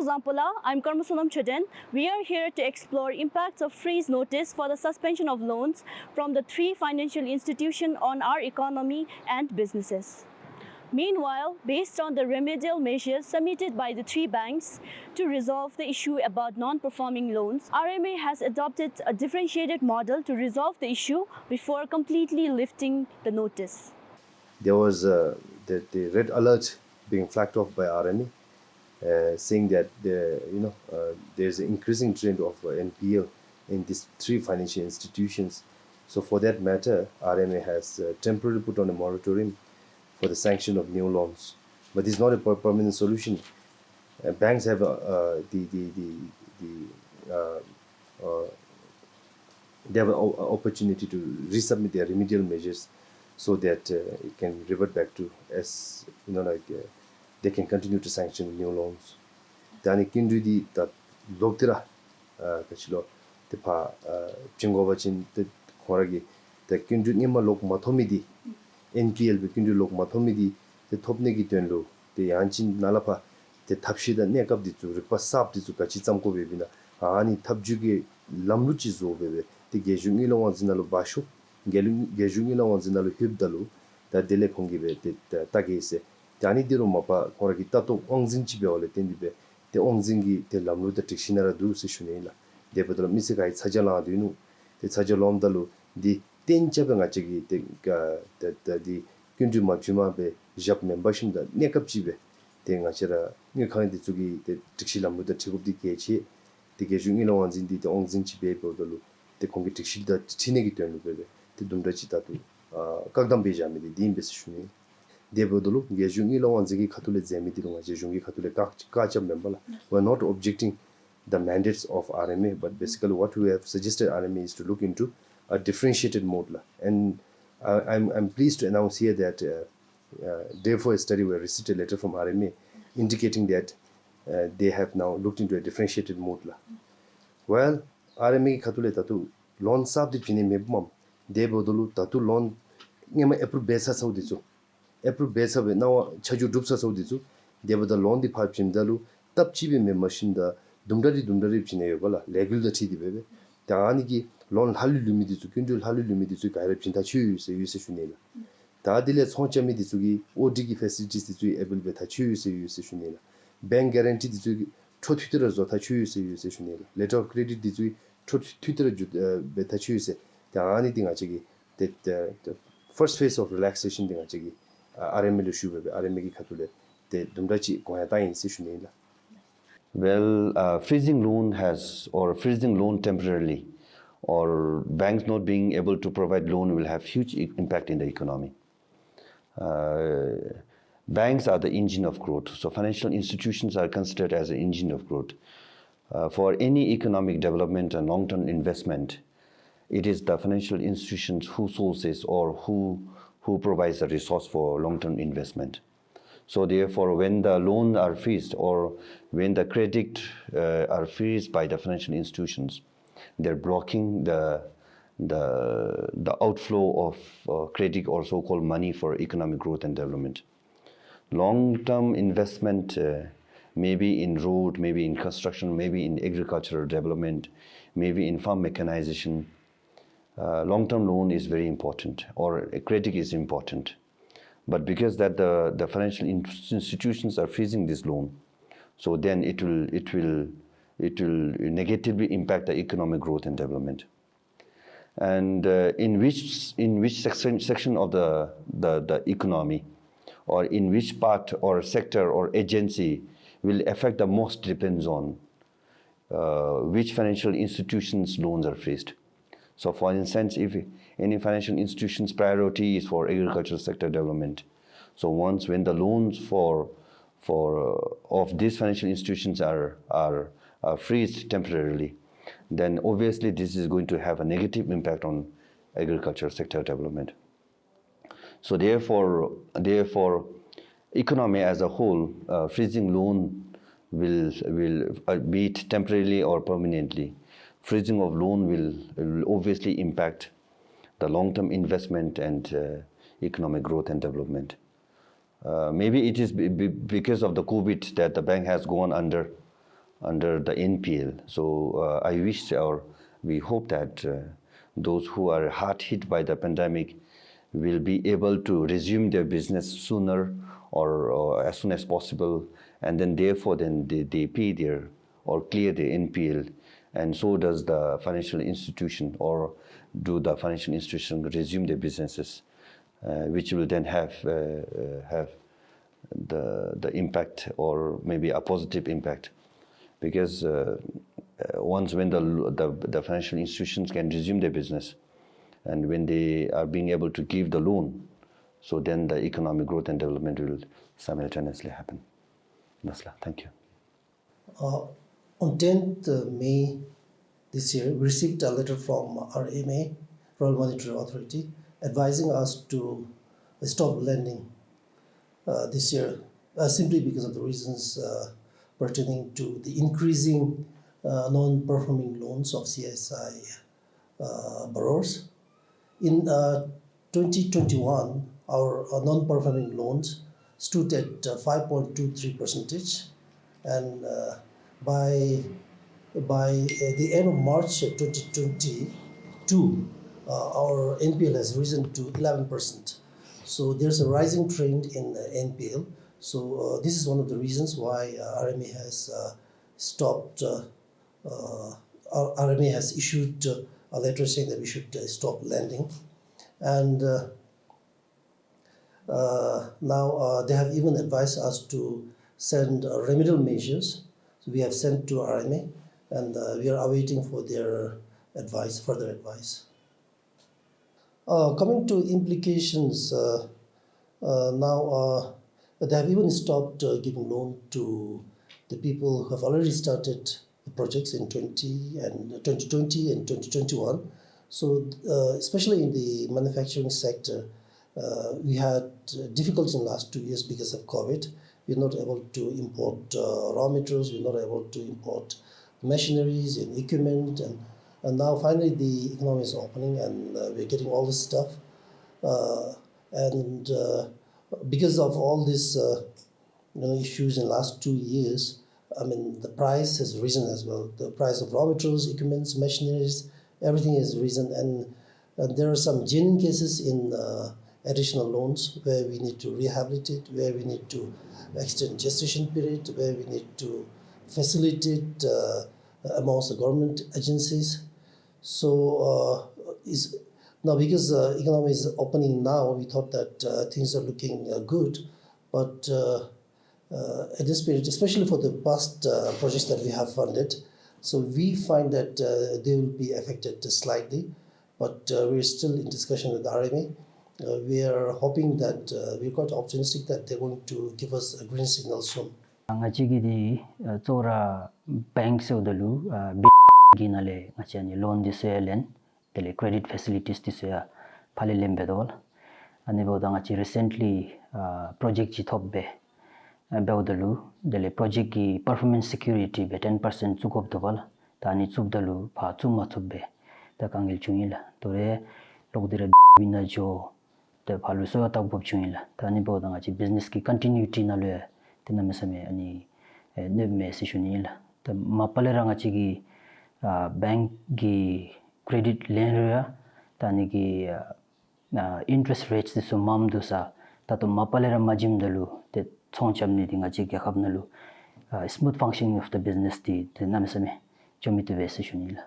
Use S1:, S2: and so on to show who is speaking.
S1: 𝗖𝘂𝗿𝗿𝗲, I'm 𝗂𝗿𝗿𝗲. We are here to explore impacts of freeze notice for the suspension of loans from the three financial institutions on our economy and businesses. Meanwhile, based on the remedial measures submitted by the three banks to resolve the issue about non-performing loans, RMA has adopted a differentiated model to resolve the issue before completely lifting the notice.
S2: There was the red alert being flagged off by RMA, saying that there's an increasing trend of NPL in these three financial institutions. So for that matter, RMA has temporarily put on a moratorium for the sanction of new loans, but it's not a permanent solution. Banks have they have an opportunity to resubmit their remedial measures so that it can revert back to they can continue to sanction new loans. Dani kindu di that doctora kachilo the pa 𝗖𝗂𝗿𝗶𝗿𝗀 the koragi the kindu nima lok mathomidi NPL be kindu lok mathomidi the topnegi tenlo the yanchin nalapa the tapshida nekap di tu ripa sap di tu kachi tsamko bebina ani tabjuge lamluchi zo bebe the gejungi lo wanzinalo basho gejungi lo wanzinalo hibdalu da dele kongi be the tagese dani diro mapa koragi tato ongzinchi be ole tendibe the ongzingi the lamlu the tishinara du se shunela de bedro misigai sajala dinu the sajalom dalu di tenchabe ngachigi the kundu machuma be jap membership da nekapjibe the ngachira ni khang di chugi the tikshilamlu the chigubdi kechi the gejungi lo wanzin di the ongzinchi be bodalu the kongi tikshil da chinegi tenlu be the dumdachi tatu kakdam be jami di dim be shuni de bodalu gejungi lo wanzigi khatule zemi di lo gejungi khatule kacha membala were not objecting the mandates of RMA, but basically what we have suggested RMA is to look into a differentiated mode. And I'm pleased to announce here that therefore a study will receive a letter from RMA indicating that they have now looked into a differentiated mode. Well, RMA khatule tatu loan sab di pini mebmam de bodulu tatu loan ngema approve besa saudizu approve besa be now chaju dupsa saudizu de boda loan di phap chimdalu tab chibi me machine da dumdari chineyo bala legal da chidi bebe taani ki loan halu lumidi zu kindul halu lumidi zu gairab chinta chu se yuse shunela ta dile sonchami di zugi ODG facilities di zu able be ta chu se yuse shunela bank guarantee di zu twitter zo ta chu se yuse shunela letter of credit di zu twitter be ta chu se taani dinga chigi the first phase of relaxation dinga chigi RMA lu shu bebe RMA ki khatule the dumdachi ko ta in se shunela.
S3: Well, freezing loan temporarily, or banks not being able to provide loan will have huge impact in the economy. Banks are the engine of growth, so financial institutions are considered as an engine of growth. For any economic development and long-term investment, it is the financial institutions who sources or who provides the resource for long-term investment. So therefore, when the loans are freezed or when the credit are freezed by the financial institutions, they're blocking the outflow of credit or so-called money for economic growth and development. Long-term investment, maybe in road, maybe in construction, maybe in agricultural development, maybe in farm mechanization. Long-term loan is very important, or credit is important. But because that the financial institutions are freezing this loan, so then it will negatively impact the economic growth and development. And in which section of the economy, or in which part or sector or agency will affect the most depends on which financial institutions loans are freezed. So for instance, if any financial institution's priority is for agricultural sector development, so when the loans of these financial institutions are freezed temporarily, then obviously this is going to have a negative impact on agricultural sector development. So therefore, economy as a whole, freezing loan will be it temporarily or permanently. Freezing of loan will obviously impact the long-term investment and economic growth and development. Maybe it is because of the COVID that the bank has gone under under the NPL. So we hope that those who are hard hit by the pandemic will be able to resume their business sooner or as soon as possible, and then therefore they pay their or clear the NPL, and so does the financial institution, or do the financial institution resume their businesses, which will then have the impact, or maybe a positive impact, because once when the financial institutions can resume their business, and when they are being able to give the loan, so then the economic growth and development will simultaneously happen. Nasla, thank you.
S4: On 10th May this year, we received a letter from RMA, Royal Monetary Authority, advising us to stop lending this year, simply because of the reasons pertaining to the increasing non-performing loans of CSI borrowers. In 2021, our non-performing loans stood at 5.23%, and by the end of March 2022, our NPL has risen to 11%. So there's a rising trend in NPL. So this is one of the reasons why RMA has RMA has issued a letter saying that we should stop lending. And now they have even advised us to send remedial measures. So we have sent to RMA, and we are awaiting for their advice, further advice. Coming to implications, now they have even stopped giving loan to the people who have already started the projects in 2020 and 2021. So especially in the manufacturing sector, we had difficulties in the last 2 years because of COVID. We're not able to import raw materials, we're not able to import machineries and equipment, and now finally the economy is opening, and we're getting all this stuff. And because of all these issues in the last 2 years, I mean, the price has risen as well. The price of raw materials, equipments, machineries, everything has risen, and there are some genuine cases in additional loans where we need to rehabilitate, where we need to extend gestation period, where we need to facilitate amongst the government agencies. So now because the economy is opening now, we thought that things are looking good, but at this period, especially for the past projects that we have funded, so we find that they will be affected slightly, but we're still in discussion with the RMA. We are hoping that we're quite optimistic that they're going to give us a green signal soon.
S5: Ngachigidi tora bank seudelu ginale ngachani loan diselen tele credit facilities disya phale lembedol ani boda ngachi recently project ji thobbe beudelu dele project ki performance security be 10% chukop dobal tani chubdalu pha chuma chubbe ta kangil chungila tore logdire bina jo the phalu so ta bob chungila tani boda ngachi business ki continuity na le tina mesame ani ne message unila ta mapalera ngachi gi bank gi credit lender tani gi interest rates this mam dusa tato mapalera majim dalu te chongchamni dinga chi ge khabnalu smooth functioning of the business ti namesame chomite message unila